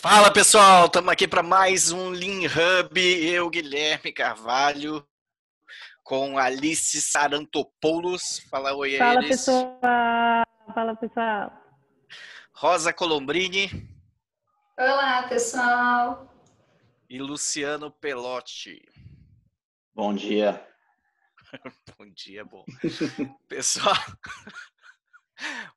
Fala pessoal, estamos aqui para mais um Lean Hub. Eu, Guilherme Carvalho, com Alice Sarantopoulos. Fala oi a Fala eles. pessoal, fala pessoal. Rosa Colombrini Olá, pessoal. e Luciano Pelotti. Bom dia. Bom dia, bom. Pessoal,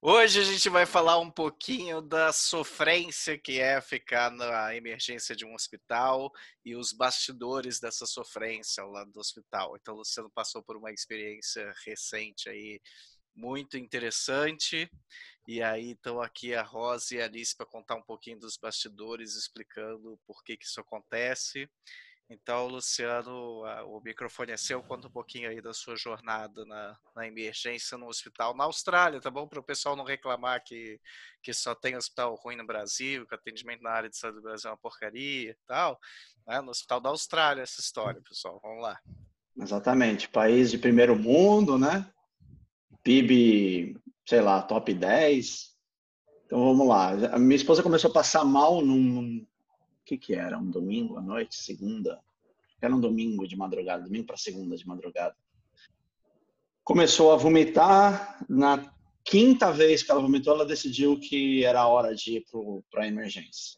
hoje a gente vai falar um pouquinho da sofrência que é ficar na emergência de um hospital e os bastidores dessa sofrência lá do hospital. Então, o Luciano passou por uma experiência recente aí muito interessante. E aí estão aqui a Rosa e a Alice para contar um pouquinho dos bastidores, explicando por que isso acontece. Então, Luciano, o microfone é seu. Conta um pouquinho aí da sua jornada na emergência no hospital na Austrália, tá bom? Para o pessoal não reclamar que só tem hospital ruim no Brasil, que o atendimento na área de saúde do Brasil é uma porcaria e tal. Né? No hospital da Austrália, essa história, pessoal. Vamos lá. Exatamente. País de primeiro mundo, né? PIB, sei lá, top 10. Então vamos lá. A minha esposa começou a passar mal num. O que era? Um domingo à noite? Segunda? Era um domingo de madrugada, domingo para segunda de madrugada. Começou a vomitar. Na quinta vez que ela vomitou, ela decidiu que era a hora de ir para a emergência.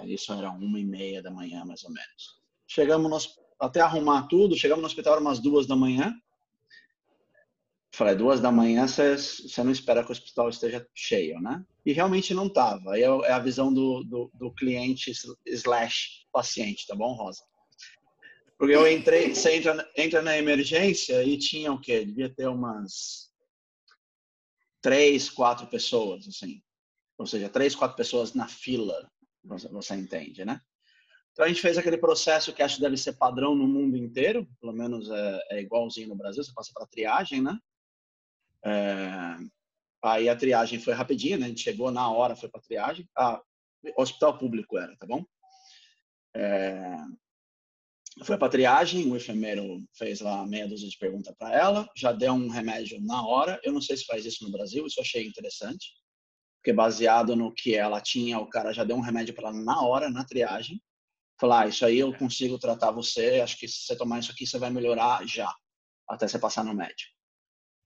Isso era 1h30 da manhã, mais ou menos. Até arrumar tudo, chegamos no hospital, era umas 2 da manhã. Falei, 2 da manhã você não espera que o hospital esteja cheio, né? E realmente não estava. Aí é a visão do cliente / paciente, tá bom, Rosa? Porque eu entrei, você entra na emergência e tinha o quê? Devia ter umas 3, 4 pessoas, assim. Ou seja, 3, 4 pessoas na fila, você entende, né? Então a gente fez aquele processo que acho que deve ser padrão no mundo inteiro, pelo menos é igualzinho no Brasil, você passa para triagem, né? Aí a triagem foi rapidinho, né? A gente chegou na hora, foi para triagem. Hospital público era, tá bom? Foi para triagem, o enfermeiro fez lá meia dúzia de perguntas para ela, já deu um remédio na hora. Eu não sei se faz isso no Brasil, isso eu achei interessante, porque baseado no que ela tinha, o cara já deu um remédio para ela na hora, na triagem. Falar, isso aí eu consigo tratar você, acho que se você tomar isso aqui, você vai melhorar já, até você passar no médico.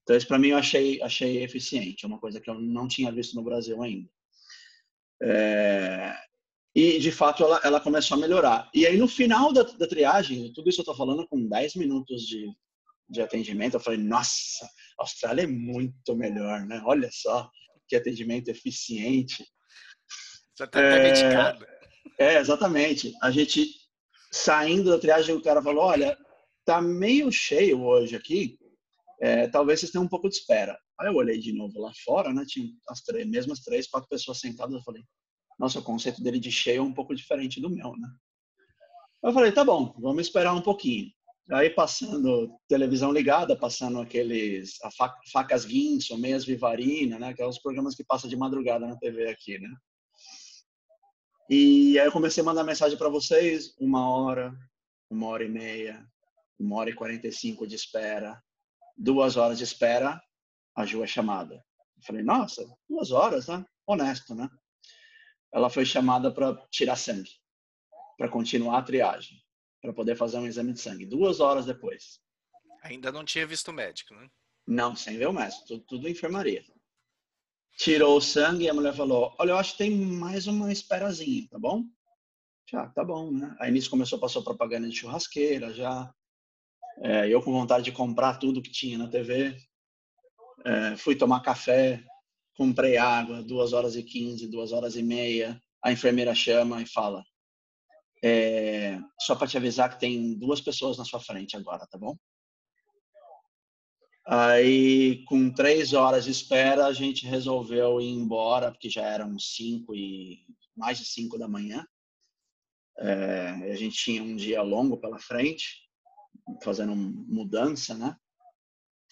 Então, isso para mim eu achei eficiente, é uma coisa que eu não tinha visto no Brasil ainda. E, de fato, ela começou a melhorar. E aí, no final da triagem, tudo isso eu estou falando com 10 minutos de atendimento, eu falei, nossa, a Austrália é muito melhor, né? Olha só que atendimento eficiente. Você está até medicado. Exatamente. A gente, saindo da triagem, o cara falou, olha, tá meio cheio hoje aqui, talvez vocês tenham um pouco de espera. Aí eu olhei de novo lá fora, né? Tinha as mesmas 3, 4 pessoas sentadas. Eu falei, nossa, o conceito dele de cheio é um pouco diferente do meu, né? Eu falei, tá bom, vamos esperar um pouquinho. Aí passando televisão ligada, passando aqueles facas Guinso, meias Vivarina, né? Aqueles programas que passam de madrugada na TV aqui, né? E aí eu comecei a mandar mensagem para vocês, 1h, 1h30, 1h45 de espera, 2 horas de espera, a Ju é chamada. Eu falei, nossa, 2 horas, né? Honesto, né? Ela foi chamada para tirar sangue, para continuar a triagem, para poder fazer um exame de sangue. 2 horas depois. Ainda não tinha visto o médico, né? Não, sem ver o médico, tudo enfermaria. Tirou o sangue e a mulher falou, olha, eu acho que tem mais uma esperazinha, tá bom? Já, tá bom, né? Aí nisso passou propaganda de churrasqueira, já. Eu com vontade de comprar tudo que tinha na TV. Fui tomar café, comprei água, 2h15, 2h30. A enfermeira chama e fala, só para te avisar que tem 2 pessoas na sua frente agora, tá bom? Aí, com 3 horas de espera, a gente resolveu ir embora, porque já eram mais de 5 da manhã. A gente tinha um dia longo pela frente, fazendo mudança, né?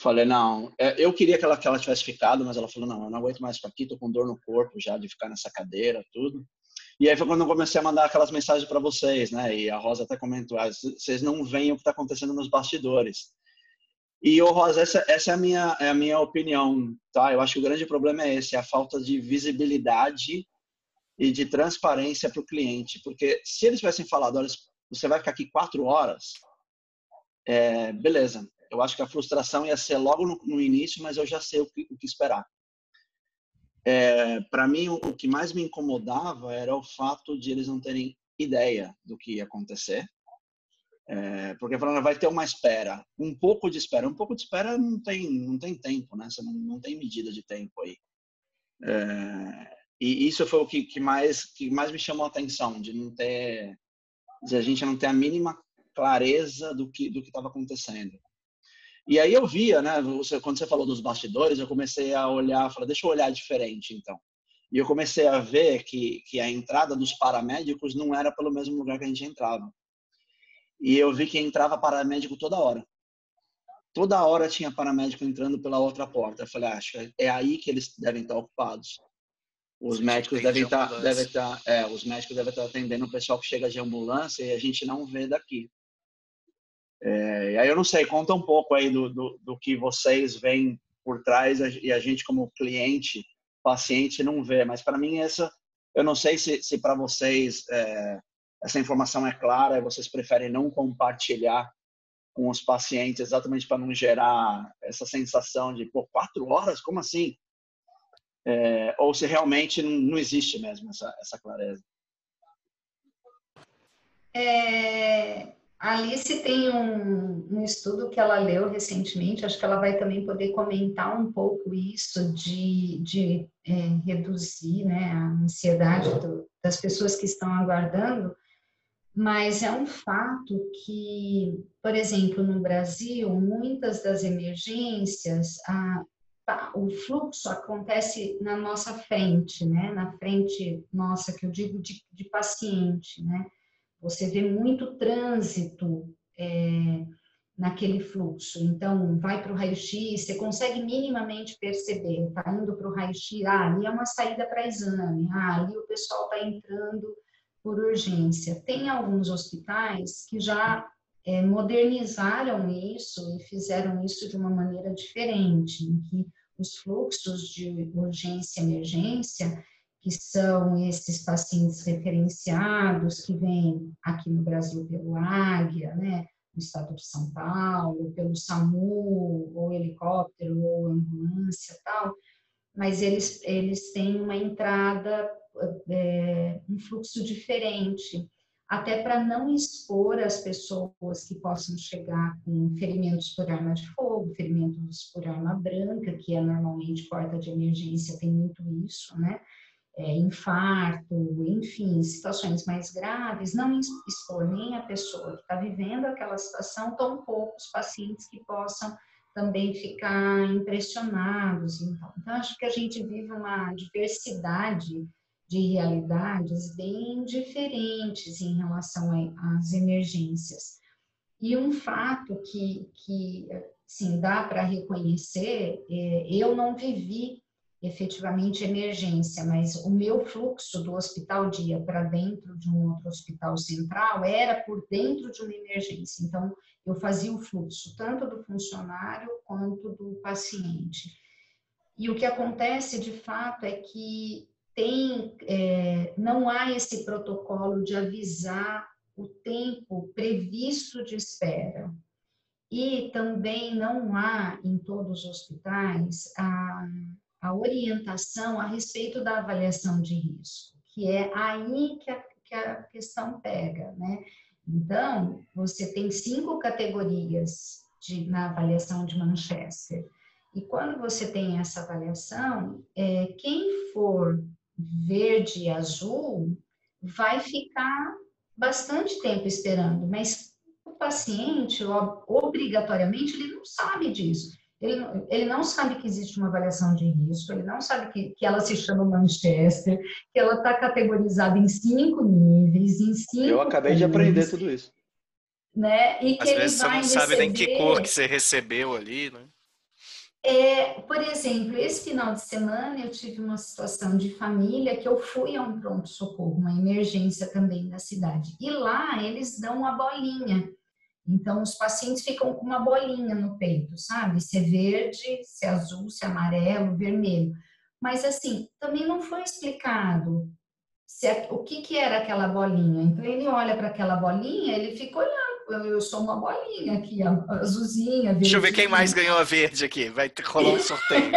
Falei, não, eu queria que ela tivesse ficado, mas ela falou, não, eu não aguento mais ficar aqui, tô com dor no corpo já de ficar nessa cadeira, tudo. E aí foi quando eu comecei a mandar aquelas mensagens para vocês, né? E a Rosa até comentou, vocês não veem o que está acontecendo nos bastidores. E, Rosa, essa é a minha opinião, tá? Eu acho que o grande problema é esse, a falta de visibilidade e de transparência para o cliente. Porque se eles tivessem falado, olha, você vai ficar aqui 4 horas, beleza. Eu acho que a frustração ia ser logo no início, mas eu já sei o que esperar. Para mim, o que mais me incomodava era o fato de eles não terem ideia do que ia acontecer. Porque falando, vai ter uma espera, um pouco de espera. Um pouco de espera não tem tempo, né? Você não tem medida de tempo aí. E isso foi o que mais me chamou a atenção, de a gente não ter a mínima clareza do que estava acontecendo. E aí eu via, né? Quando você falou dos bastidores, eu comecei a olhar, falei, deixa eu olhar diferente, então. E eu comecei a ver que a entrada dos paramédicos não era pelo mesmo lugar que a gente entrava. E eu vi que entrava paramédico toda hora. Toda hora tinha paramédico entrando pela outra porta. Eu falei, acho que é aí que eles devem estar ocupados. Os médicos devem estar atendendo o pessoal que chega de ambulância e a gente não vê daqui. E aí eu não sei, conta um pouco aí do que vocês veem por trás e a gente como cliente, paciente, não vê. Mas para mim eu não sei se para vocês essa informação é clara e vocês preferem não compartilhar com os pacientes exatamente para não gerar essa sensação de, 4 horas? Como assim? Ou se realmente não existe mesmo essa clareza. A Alice tem um estudo que ela leu recentemente, acho que ela vai também poder comentar um pouco isso de reduzir, né, a ansiedade das pessoas que estão aguardando, mas é um fato que, por exemplo, no Brasil, muitas das emergências, o fluxo acontece na nossa frente, né, na frente nossa, que eu digo de paciente, né? Você vê muito trânsito naquele fluxo. Então, vai para o raio-x, você consegue minimamente perceber, está indo para o raio-x, ali é uma saída para exame, ali o pessoal está entrando por urgência. Tem alguns hospitais que já modernizaram isso e fizeram isso de uma maneira diferente, em que os fluxos de urgência e emergência, que são esses pacientes referenciados que vêm aqui no Brasil pelo Águia, né, no estado de São Paulo, pelo SAMU, ou helicóptero, ou ambulância e tal, mas eles têm uma entrada, um fluxo diferente, até para não expor as pessoas que possam chegar com ferimentos por arma de fogo, ferimentos por arma branca, que é normalmente porta de emergência, tem muito isso, né? Infarto, enfim, situações mais graves, não expor nem a pessoa que está vivendo aquela situação, tão poucos pacientes que possam também ficar impressionados. Então, acho que a gente vive uma diversidade de realidades bem diferentes em relação às emergências. E um fato que sim, dá para reconhecer, eu não vivi efetivamente emergência, mas o meu fluxo do hospital dia para dentro de um outro hospital central era por dentro de uma emergência. Então, eu fazia o fluxo tanto do funcionário quanto do paciente. E o que acontece de fato é que não há esse protocolo de avisar o tempo previsto de espera. E também não há em todos os hospitais a orientação a respeito da avaliação de risco, que é aí que a questão pega, né? Então, você tem 5 categorias na avaliação de Manchester. E quando você tem essa avaliação, quem for verde e azul vai ficar bastante tempo esperando, mas o paciente, obrigatoriamente, ele não sabe disso. Ele não sabe que existe uma avaliação de risco, ele não sabe que ela se chama Manchester, que ela está categorizada em 5 níveis, em 5 Eu acabei de aprender tudo isso. Né? E que Às vezes você não sabe nem que cor que você recebeu ali, né? Por exemplo, esse final de semana eu tive uma situação de família que eu fui a um pronto-socorro, uma emergência também da cidade. E lá eles dão uma bolinha. Então, os pacientes ficam com uma bolinha no peito, sabe? Se é verde, se é azul, se é amarelo, vermelho. Mas, assim, também não foi explicado o que era aquela bolinha. Então, ele olha para aquela bolinha, ele fica olhando. Eu sou uma bolinha aqui, azulzinha, Deixa eu ver quem verdinha. mais ganhou a verde aqui. Vai rolar um sorteio.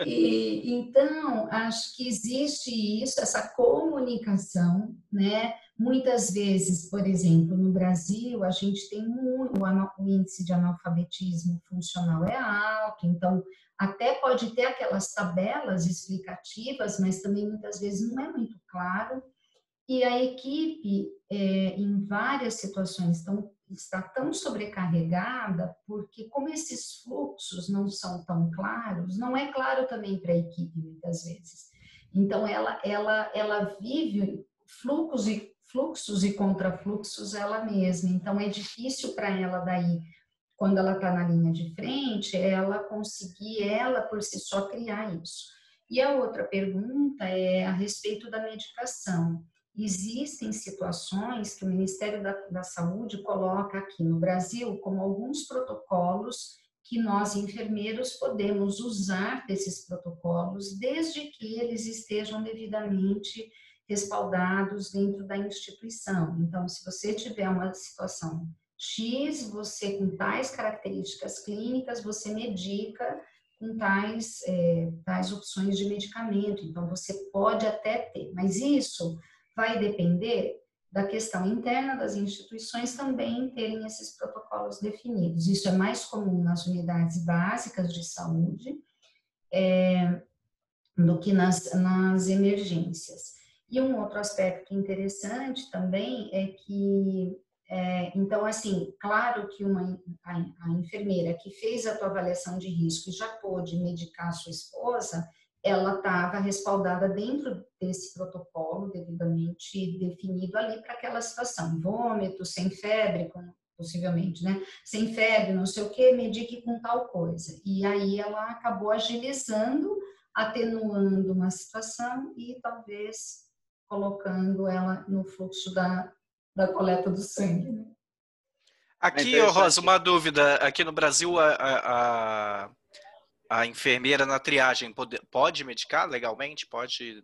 Então, acho que existe isso, essa comunicação, né? Muitas vezes, por exemplo, no Brasil, a gente tem o índice de analfabetismo funcional é alto, então até pode ter aquelas tabelas explicativas, mas também muitas vezes não é muito claro. E a equipe, em várias situações, está tão sobrecarregada, porque como esses fluxos não são tão claros, não é claro também para a equipe, muitas vezes. Então, ela vive fluxos e contrafluxos ela mesma. Então, é difícil para ela daí, quando ela está na linha de frente, ela conseguir, ela por si só, criar isso. E a outra pergunta é a respeito da medicação. Existem situações que o Ministério da Saúde coloca aqui no Brasil como alguns protocolos que nós, enfermeiros, podemos usar desses protocolos desde que eles estejam devidamente respaldados dentro da instituição. Então, se você tiver uma situação X, você com tais características clínicas, você medica com tais opções de medicamento. Então, você pode até ter, mas isso vai depender da questão interna das instituições também terem esses protocolos definidos. Isso é mais comum nas unidades básicas de saúde do que nas emergências. E um outro aspecto interessante também é que, então, assim, claro que a enfermeira que fez a tua avaliação de risco e já pôde medicar a sua esposa, ela estava respaldada dentro desse protocolo devidamente definido ali para aquela situação. Vômito, sem febre, possivelmente, né? Sem febre, não sei o que, medique com tal coisa. E aí ela acabou agilizando, atenuando uma situação e talvez colocando ela no fluxo da coleta do sangue. Né? Aqui, Rosa, uma dúvida. Aqui no Brasil, a enfermeira na triagem pode medicar legalmente? Pode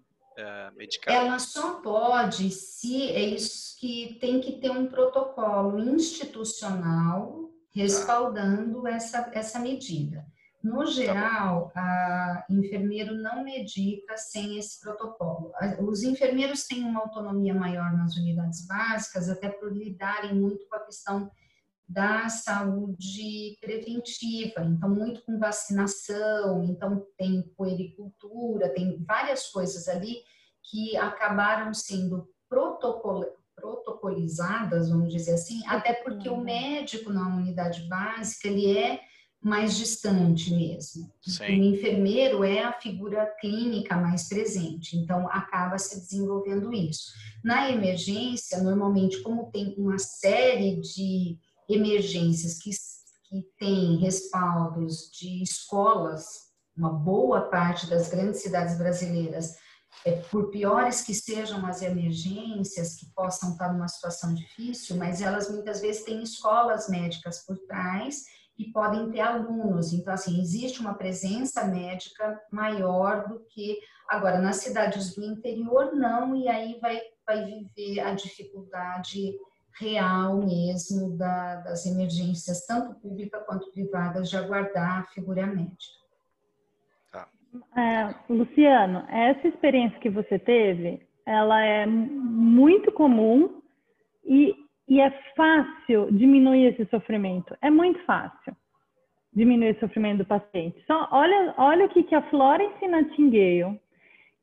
medicar? Ela só pode se é isso que tem que ter um protocolo institucional respaldando essa medida. No geral, a enfermeiro não medica sem esse protocolo. Os enfermeiros têm uma autonomia maior nas unidades básicas, até por lidarem muito com a questão da saúde preventiva, então muito com vacinação, então tem puericultura, tem várias coisas ali que acabaram sendo protocolizadas, vamos dizer assim, até porque o médico na unidade básica, ele é mais distante mesmo. Sim. O enfermeiro é a figura clínica mais presente, então acaba se desenvolvendo isso. Na emergência, normalmente, como tem uma série de emergências que têm respaldos de escolas, uma boa parte das grandes cidades brasileiras, por piores que sejam as emergências, que possam estar numa situação difícil, mas elas muitas vezes têm escolas médicas por trás e podem ter alunos. Então, assim, existe uma presença médica maior do que... Agora, nas cidades do interior, não, e aí vai viver a dificuldade real mesmo das emergências, tanto pública quanto privadas, de aguardar a figura médica. Luciano, essa experiência que você teve, ela é muito comum e é fácil diminuir esse sofrimento. É muito fácil diminuir o sofrimento do paciente. Só olha o que a Florence Nightingale,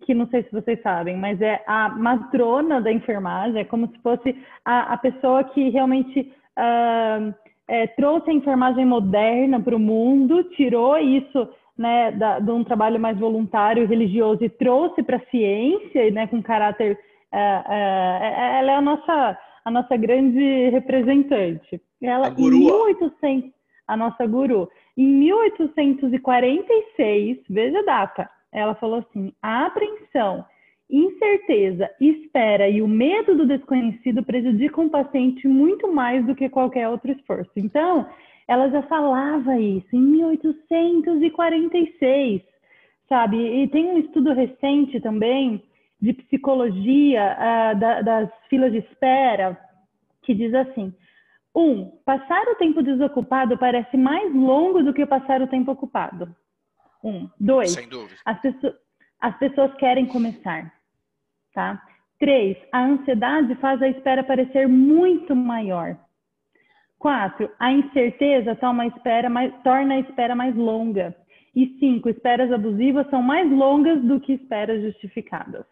que não sei se vocês sabem, mas é a matrona da enfermagem, é como se fosse a pessoa que realmente trouxe a enfermagem moderna para o mundo, tirou isso, né, de um trabalho mais voluntário, religioso, e trouxe para a ciência, né, com caráter... ela é a nossa grande representante. Ela, a nossa guru. Em 1846, veja a data, ela falou assim: a apreensão, incerteza, espera e o medo do desconhecido prejudicam o paciente muito mais do que qualquer outro esforço. Então, ela já falava isso em 1846, sabe? E tem um estudo recente também de psicologia das filas de espera, que diz assim: passar o tempo desocupado parece mais longo do que passar o tempo ocupado. 2, Sem dúvida. As pessoas querem começar. Tá? 3, a ansiedade faz a espera parecer muito maior. 4, a incerteza torna a espera mais longa. E 5, esperas abusivas são mais longas do que esperas justificadas.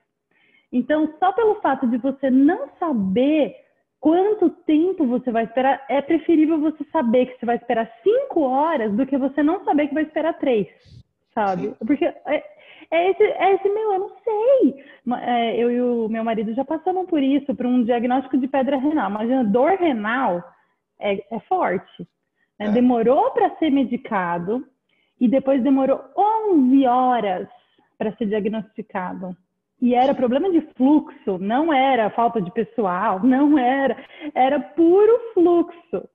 Então, só pelo fato de você não saber quanto tempo você vai esperar, é preferível você saber que você vai esperar 5 horas do que você não saber que vai esperar 3, sabe? Sim. Porque eu não sei. Eu e o meu marido já passamos por isso, por um diagnóstico de pedra renal. Imagina, dor renal é forte. Né? Demorou para ser medicado e depois demorou 11 horas para ser diagnosticado. E era problema de fluxo, não era falta de pessoal, não era puro fluxo.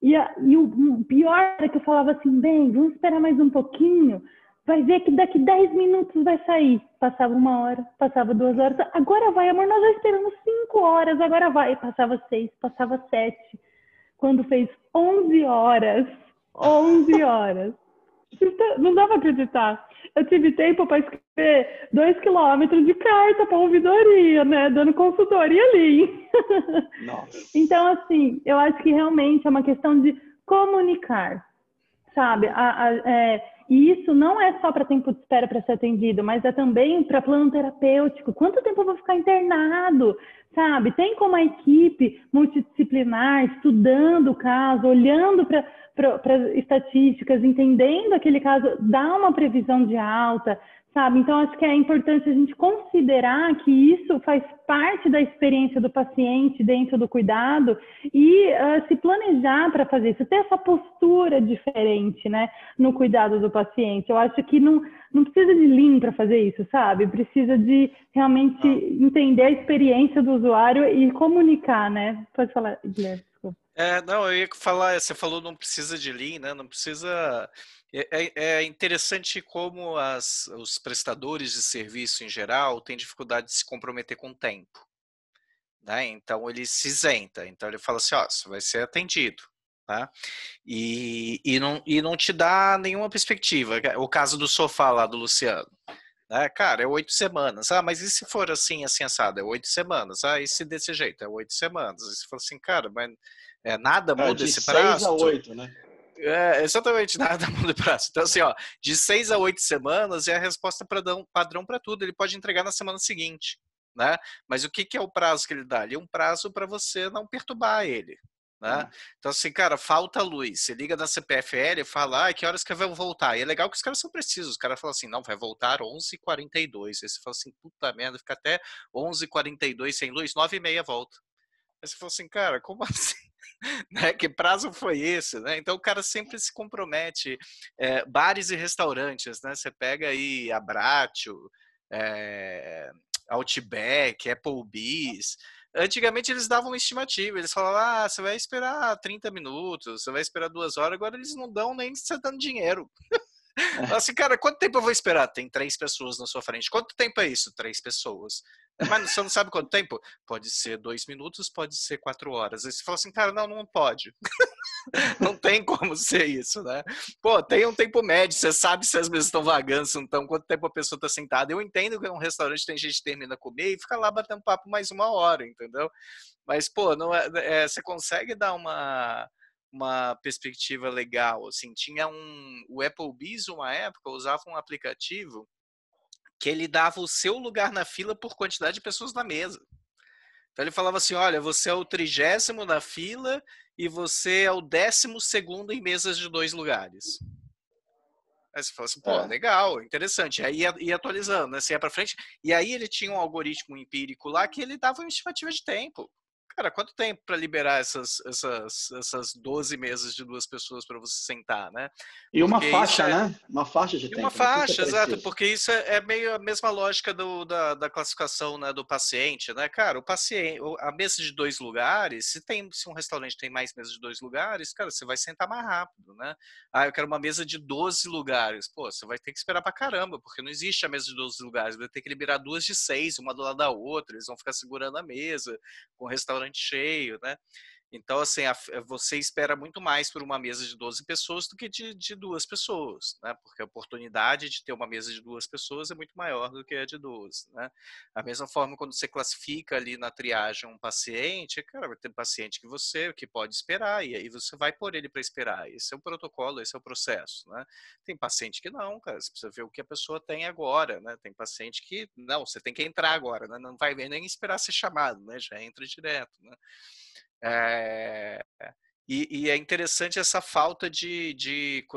E o pior era que eu falava assim, bem, vamos esperar mais um pouquinho, vai ver que daqui 10 minutos vai sair. Passava 1 hora, passava 2 horas, agora vai, amor, nós já esperamos 5 horas, agora vai. Passava 6, passava 7. Quando fez 11 horas, não dá para acreditar. Eu tive tempo para escrever 2 quilômetros de carta para ouvidoria, né? Dando consultoria ali. Nossa. Então, assim, eu acho que realmente é uma questão de comunicar, sabe? E isso não é só para tempo de espera para ser atendido, mas é também para plano terapêutico. Quanto tempo eu vou ficar internado, sabe? Tem como a equipe multidisciplinar, estudando o caso, olhando para estatísticas, entendendo aquele caso, dar uma previsão de alta, sabe? Então, acho que é importante a gente considerar que isso faz parte da experiência do paciente dentro do cuidado e se planejar para fazer isso, ter essa postura diferente, né, no cuidado do paciente. Eu acho que não precisa de Lean para fazer isso, sabe? Precisa de realmente entender a experiência do usuário e comunicar, né? Pode falar, Guilherme. Não, eu ia falar, você falou não precisa de Lean, né? Não precisa... É interessante como os prestadores de serviço em geral têm dificuldade de se comprometer com o tempo, né? Então ele se isenta, então ele fala assim, você vai ser atendido, tá? E não te dá nenhuma perspectiva. O caso do sofá lá do Luciano, né? Cara, é 8 semanas. Mas e se for assim assado? É 8 semanas. E se desse jeito? É 8 semanas. E você fala assim, cara, mas nada muda esse prazo. De 6 a 8, né? Exatamente, nada muda o prazo. Então, assim, de 6 a 8 semanas é a resposta padrão para tudo. Ele pode entregar na semana seguinte, né? Mas o que é o prazo que ele dá? Ele é um prazo para você não perturbar ele, né? Então, assim, cara, falta luz. Você liga na CPFL e fala, que horas que vai voltar? E é legal que os caras são precisos. Os caras falam assim, não, vai voltar 11h42. Aí você fala assim, puta merda, fica até 11h42 sem luz, 9h30 volta. Aí você fala assim, cara, como assim? Né? Que prazo foi esse? Né? Então o cara sempre se compromete. Bares e restaurantes, né? Você pega aí Abbraccio, Outback, Applebee's. Antigamente eles davam uma estimativa, eles falavam, você vai esperar 30 minutos, você vai esperar 2 horas, agora eles não dão nem você dando dinheiro. Assim, cara, quanto tempo eu vou esperar? Tem 3 pessoas na sua frente. Quanto tempo é isso? 3 pessoas. Mas você não sabe quanto tempo? Pode ser 2 minutos, pode ser 4 horas. Aí você fala assim, cara, não pode. Não tem como ser isso, né? Pô, tem um tempo médio, você sabe se as mesas estão vagando, se não estão, quanto tempo a pessoa está sentada. Eu entendo que em um restaurante tem gente que termina de comer e fica lá batendo papo mais 1 hora, entendeu? Mas, pô, não você consegue dar uma perspectiva legal, assim, o Applebee's, uma época, usava um aplicativo que ele dava o seu lugar na fila por quantidade de pessoas na mesa. Então ele falava assim, olha, você é o 30º na fila e você é o 12º em mesas de 2 lugares. Aí você fala assim, pô, legal, interessante. Aí ia atualizando, né? Você ia pra frente. E aí ele tinha um algoritmo empírico lá que ele dava uma estimativa de tempo. Cara, quanto tempo para liberar essas 12 mesas de 2 pessoas para você sentar, né? E uma Porque isso faixa, né? Uma faixa de e uma tempo. Do que é faixa, exato, preciso. porque isso é meio a mesma lógica da classificação, né, do paciente, né, cara? O paciente, a mesa de 2 lugares, se um restaurante tem mais mesas de 2 lugares, cara, você vai sentar mais rápido, né? Ah, eu quero uma mesa de 12 lugares. Pô, você vai ter que esperar pra caramba, porque não existe a mesa de 12 lugares, vai ter que liberar 2 de 6, uma do lado da outra, eles vão ficar segurando a mesa, com o restaurante cheio, né? Então, assim, você espera muito mais por uma mesa de 12 pessoas do que de 2 pessoas, né? Porque a oportunidade de ter uma mesa de 2 pessoas é muito maior do que a de 12, né? Da mesma forma, quando você classifica ali na triagem um paciente, cara, vai ter paciente que pode esperar, e aí você vai pôr ele para esperar. Esse é o protocolo, esse é o processo, né? Tem paciente que não, cara, você precisa ver o que a pessoa tem agora, né? Tem paciente que, não, você tem que entrar agora, né? Não vai nem esperar ser chamado, né? Já entra direto, né? É, e é interessante essa falta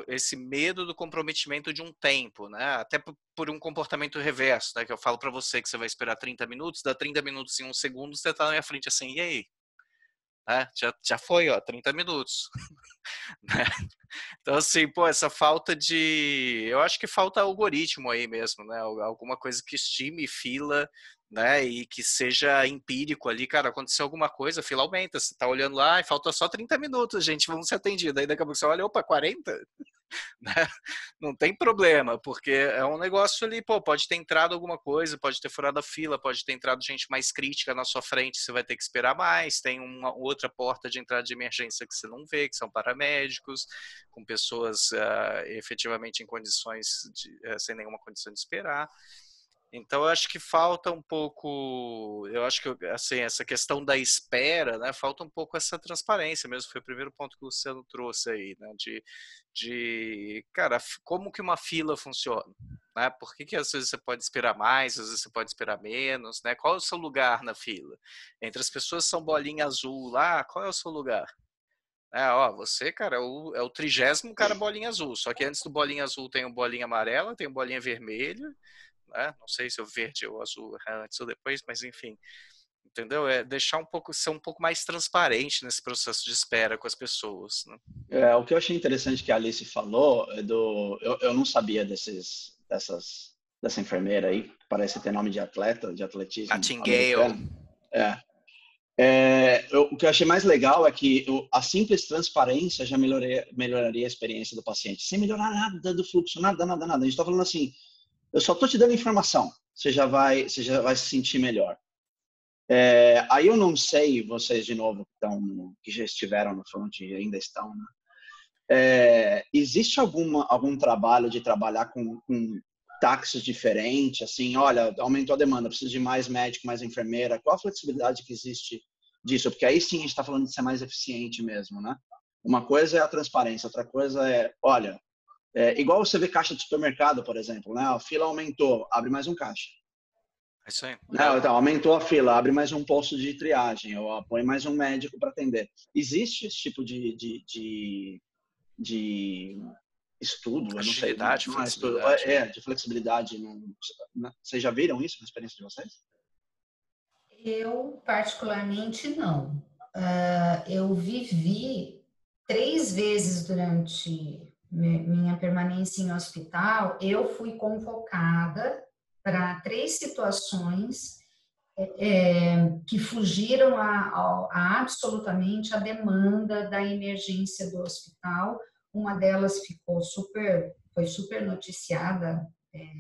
esse medo do comprometimento de um tempo, né? Até por um comportamento reverso, né? Que eu falo para você que você vai esperar 30 minutos, dá 30 minutos em um segundo, você tá na minha frente assim, e aí? Já foi, ó, 30 minutos. Né? Então, assim, pô, essa falta de. Eu acho que falta algoritmo aí mesmo, né? Alguma coisa que estime fila, né? E que seja empírico ali, cara. Aconteceu alguma coisa, a fila aumenta. Você tá olhando lá e falta só 30 minutos, gente, vamos ser atendidos. Aí daqui a pouco você olha, opa, 40? Né? Não tem problema, porque é um negócio ali, pô, pode ter entrado alguma coisa, pode ter furado a fila, pode ter entrado gente mais crítica na sua frente, você vai ter que esperar mais, tem uma outra porta de entrada de emergência que você não vê, que são paramédicos, com pessoas efetivamente em condições, sem nenhuma condição de esperar. Então, eu acho que falta um pouco, eu acho que assim, essa questão da espera, né, falta um pouco essa transparência mesmo, foi o primeiro ponto que o Luciano trouxe aí, né, cara, como que uma fila funciona, né, por que às vezes você pode esperar mais, às vezes você pode esperar menos, né, qual é o seu lugar na fila? Entre as pessoas que são bolinha azul lá, qual é o seu lugar? Ó, você, cara, é o 30º cara bolinha azul, só que antes do bolinha azul tem o bolinha amarela, tem o bolinha vermelha, né? Não sei se o verde ou o azul antes ou depois, mas enfim, entendeu? É deixar ser um pouco mais transparente nesse processo de espera com as pessoas, né? O que eu achei interessante que a Alice falou eu não sabia dessa enfermeira aí, que parece ter nome de atleta, de atletismo Nightingale. americano. O que eu achei mais legal é que a simples transparência já melhoraria a experiência do paciente, sem melhorar nada do fluxo, nada. A gente está falando assim, eu só estou te dando informação, você já vai se sentir melhor. Aí eu não sei, vocês de novo que já estiveram no front e ainda estão, né? Existe algum trabalho de trabalhar com táxis diferentes, assim, olha, aumentou a demanda, precisa de mais médico, mais enfermeira, qual a flexibilidade que existe disso? Porque aí sim a gente está falando de ser mais eficiente mesmo, né? Uma coisa é a transparência, outra coisa olha, igual você vê caixa de supermercado, por exemplo, né? A fila aumentou, abre mais um caixa. É isso aí. Não, então, aumentou a fila, abre mais um posto de triagem, ou põe mais um médico para atender. Existe esse tipo de estudo, eu não sei. Agilidade, não flexibilidade. De flexibilidade. Vocês já viram isso na experiência de vocês? Eu, particularmente, não. Eu vivi 3 vezes durante minha permanência em hospital, eu fui convocada para 3 situações que fugiram absolutamente a demanda da emergência do hospital. Uma delas foi super noticiada,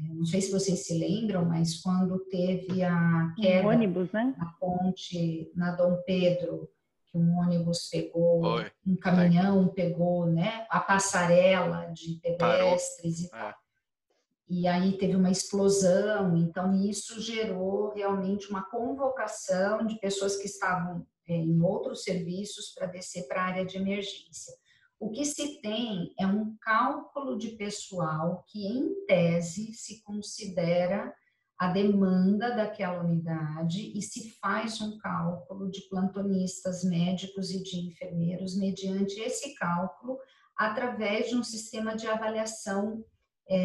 não sei se vocês se lembram, mas quando teve a queda ônibus, né? na ponte, na Dom Pedro, que um ônibus pegou, um caminhão pegou, né, a passarela de pedestres e tal. E aí teve uma explosão, então isso gerou realmente uma convocação de pessoas que estavam em outros serviços para descer para a área de emergência. O que se tem é um cálculo de pessoal que, em tese, se considera a demanda daquela unidade e se faz um cálculo de plantonistas, médicos e de enfermeiros mediante esse cálculo através de um sistema de avaliação,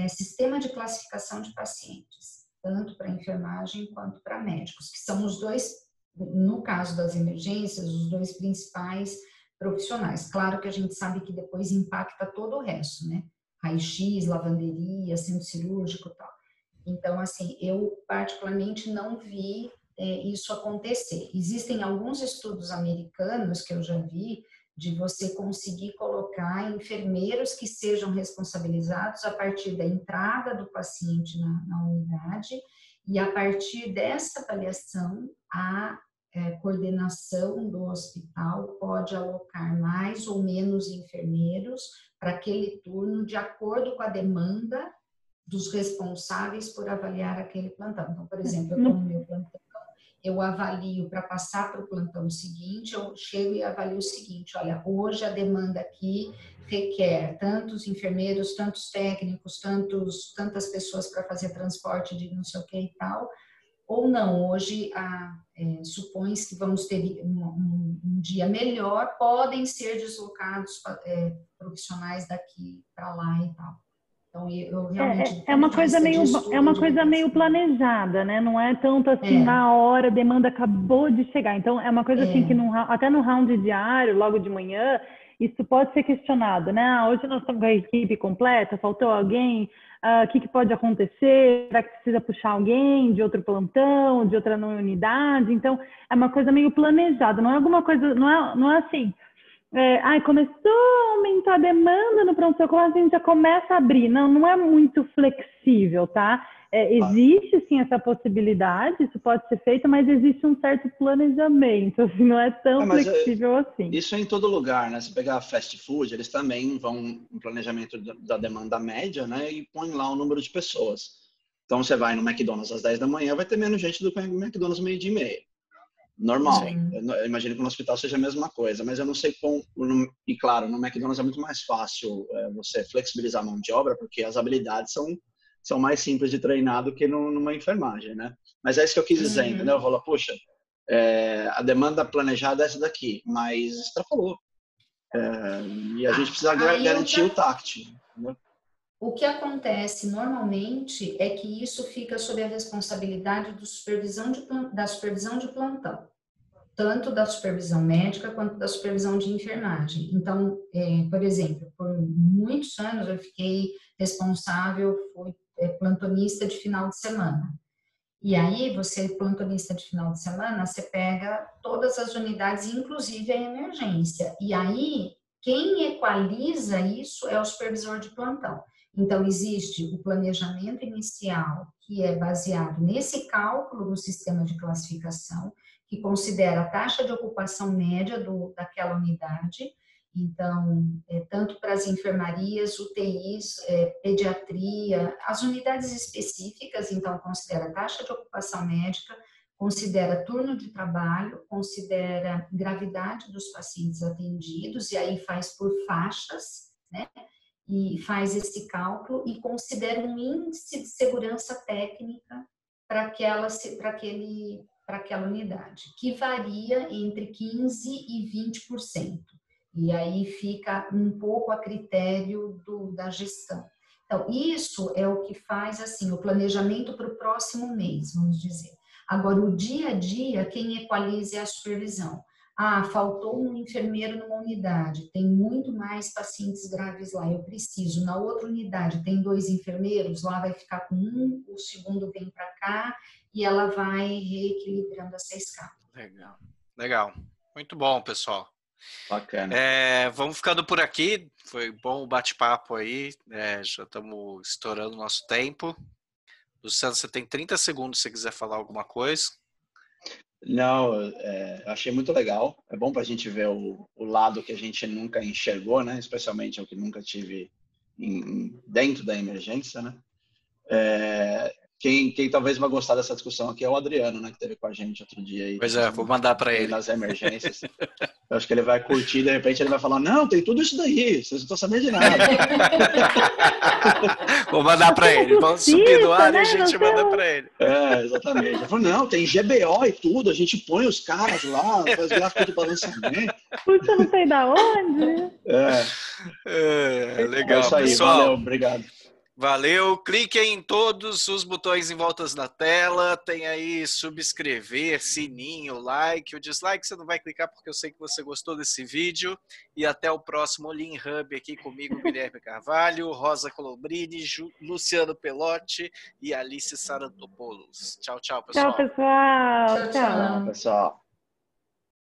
sistema de classificação de pacientes, tanto para enfermagem quanto para médicos, que são os dois no caso das emergências, os 2 principais profissionais. Claro que a gente sabe que depois impacta todo o resto, né? Raio-X, lavanderia, centro cirúrgico e tal. Então, assim, eu particularmente não vi isso acontecer. Existem alguns estudos americanos que eu já vi de você conseguir colocar enfermeiros que sejam responsabilizados a partir da entrada do paciente na unidade e a partir dessa avaliação, a coordenação do hospital pode alocar mais ou menos enfermeiros para aquele turno de acordo com a demanda dos responsáveis por avaliar aquele plantão. Então, por exemplo, eu estou no meu plantão, eu avalio para passar para o plantão seguinte, eu chego e avalio o seguinte, olha, hoje a demanda aqui requer tantos enfermeiros, tantos técnicos, tantas pessoas para fazer transporte de não sei o que e tal, ou não, hoje supõe-se que vamos ter um dia melhor, podem ser deslocados profissionais daqui para lá e tal. Então, eu realmente... É uma coisa meio planejada, né? Não é tanto assim, na hora, a demanda acabou de chegar. Então, é uma coisa assim que até no round diário, logo de manhã, isso pode ser questionado, né? Hoje nós estamos com a equipe completa, faltou alguém, o que pode acontecer? Será que precisa puxar alguém de outro plantão, de outra unidade? Então, é uma coisa meio planejada, não é alguma coisa, não é assim... começou a aumentar a demanda no pronto-socorro, a gente já começa a abrir. Não é muito flexível, tá? Existe, sim, essa possibilidade, isso pode ser feito, mas existe um certo planejamento, assim, não é tão flexível assim. Isso é em todo lugar, né? Se pegar fast food, eles também vão no planejamento da demanda média, né? E põem lá o número de pessoas. Então, você vai no McDonald's às 10 da manhã, vai ter menos gente do que no McDonald's meio-dia e meia. Normal. Eu imagino que no hospital seja a mesma coisa, mas eu não sei como... E claro, no McDonald's é muito mais fácil você flexibilizar a mão de obra, porque as habilidades são mais simples de treinar do que numa enfermagem, né? Mas é isso que eu quis dizer, entendeu? Eu falo, puxa, a demanda planejada é essa daqui, mas extrapolou. E a gente precisa garantir o TACT, né? O que acontece normalmente é que isso fica sob a responsabilidade da supervisão de plantão, tanto da supervisão médica quanto da supervisão de enfermagem. Então, por exemplo, por muitos anos eu fiquei responsável, fui plantonista de final de semana. E aí, você, plantonista de final de semana, você pega todas as unidades, inclusive a emergência. E aí, quem equaliza isso é o supervisor de plantão. Então, existe o planejamento inicial, que é baseado nesse cálculo do sistema de classificação, que considera a taxa de ocupação média daquela unidade. Então, tanto para as enfermarias, UTIs, pediatria, as unidades específicas, então, considera a taxa de ocupação médica, considera turno de trabalho, considera gravidade dos pacientes atendidos, e aí faz por faixas, né? E faz esse cálculo e considera um índice de segurança técnica para aquela unidade, que varia entre 15% e 20%. E aí fica um pouco a critério da gestão. Então, isso é o que faz, assim, o planejamento para o próximo mês, vamos dizer. Agora, o dia a dia, quem equaliza é a supervisão. Faltou um enfermeiro numa unidade, tem muito mais pacientes graves lá, eu preciso. Na outra unidade tem 2 enfermeiros, lá vai ficar com um, o segundo vem para cá e ela vai reequilibrando essa escala. Legal. Muito bom, pessoal. Bacana. Vamos ficando por aqui, foi bom o bate-papo aí, já estamos estourando o nosso tempo. Luciano, você tem 30 segundos se quiser falar alguma coisa. Não, achei muito legal. É bom para a gente ver o lado que a gente nunca enxergou, né? Especialmente o que nunca tive dentro da emergência, né? Quem talvez vai gostar dessa discussão aqui é o Adriano, né? Que esteve com a gente outro dia aí. Pois vou mandar para ele. Nas emergências. Eu acho que ele vai curtir, de repente ele vai falar, não, tem tudo isso daí, vocês não estão sabendo de nada. Vou mandar para ele, vamos subir no ar e a gente manda para ele. Exatamente. Ele falou, não, tem GBO e tudo, a gente põe os caras lá, faz gráfico de balanceamento. Puxa, não sei da onde. Legal, é isso aí, pessoal. Valeu, obrigado. Valeu, cliquem em todos os botões em volta na tela, tem aí subscrever, sininho, like, o dislike você não vai clicar porque eu sei que você gostou desse vídeo, e até o próximo Lean Hub aqui comigo, Guilherme Carvalho, Rosa Colobrini, Luciano Pelotti e Alice Sarantopoulos. Tchau, tchau, pessoal. Tchau, pessoal. Tchau, tchau. Pessoal.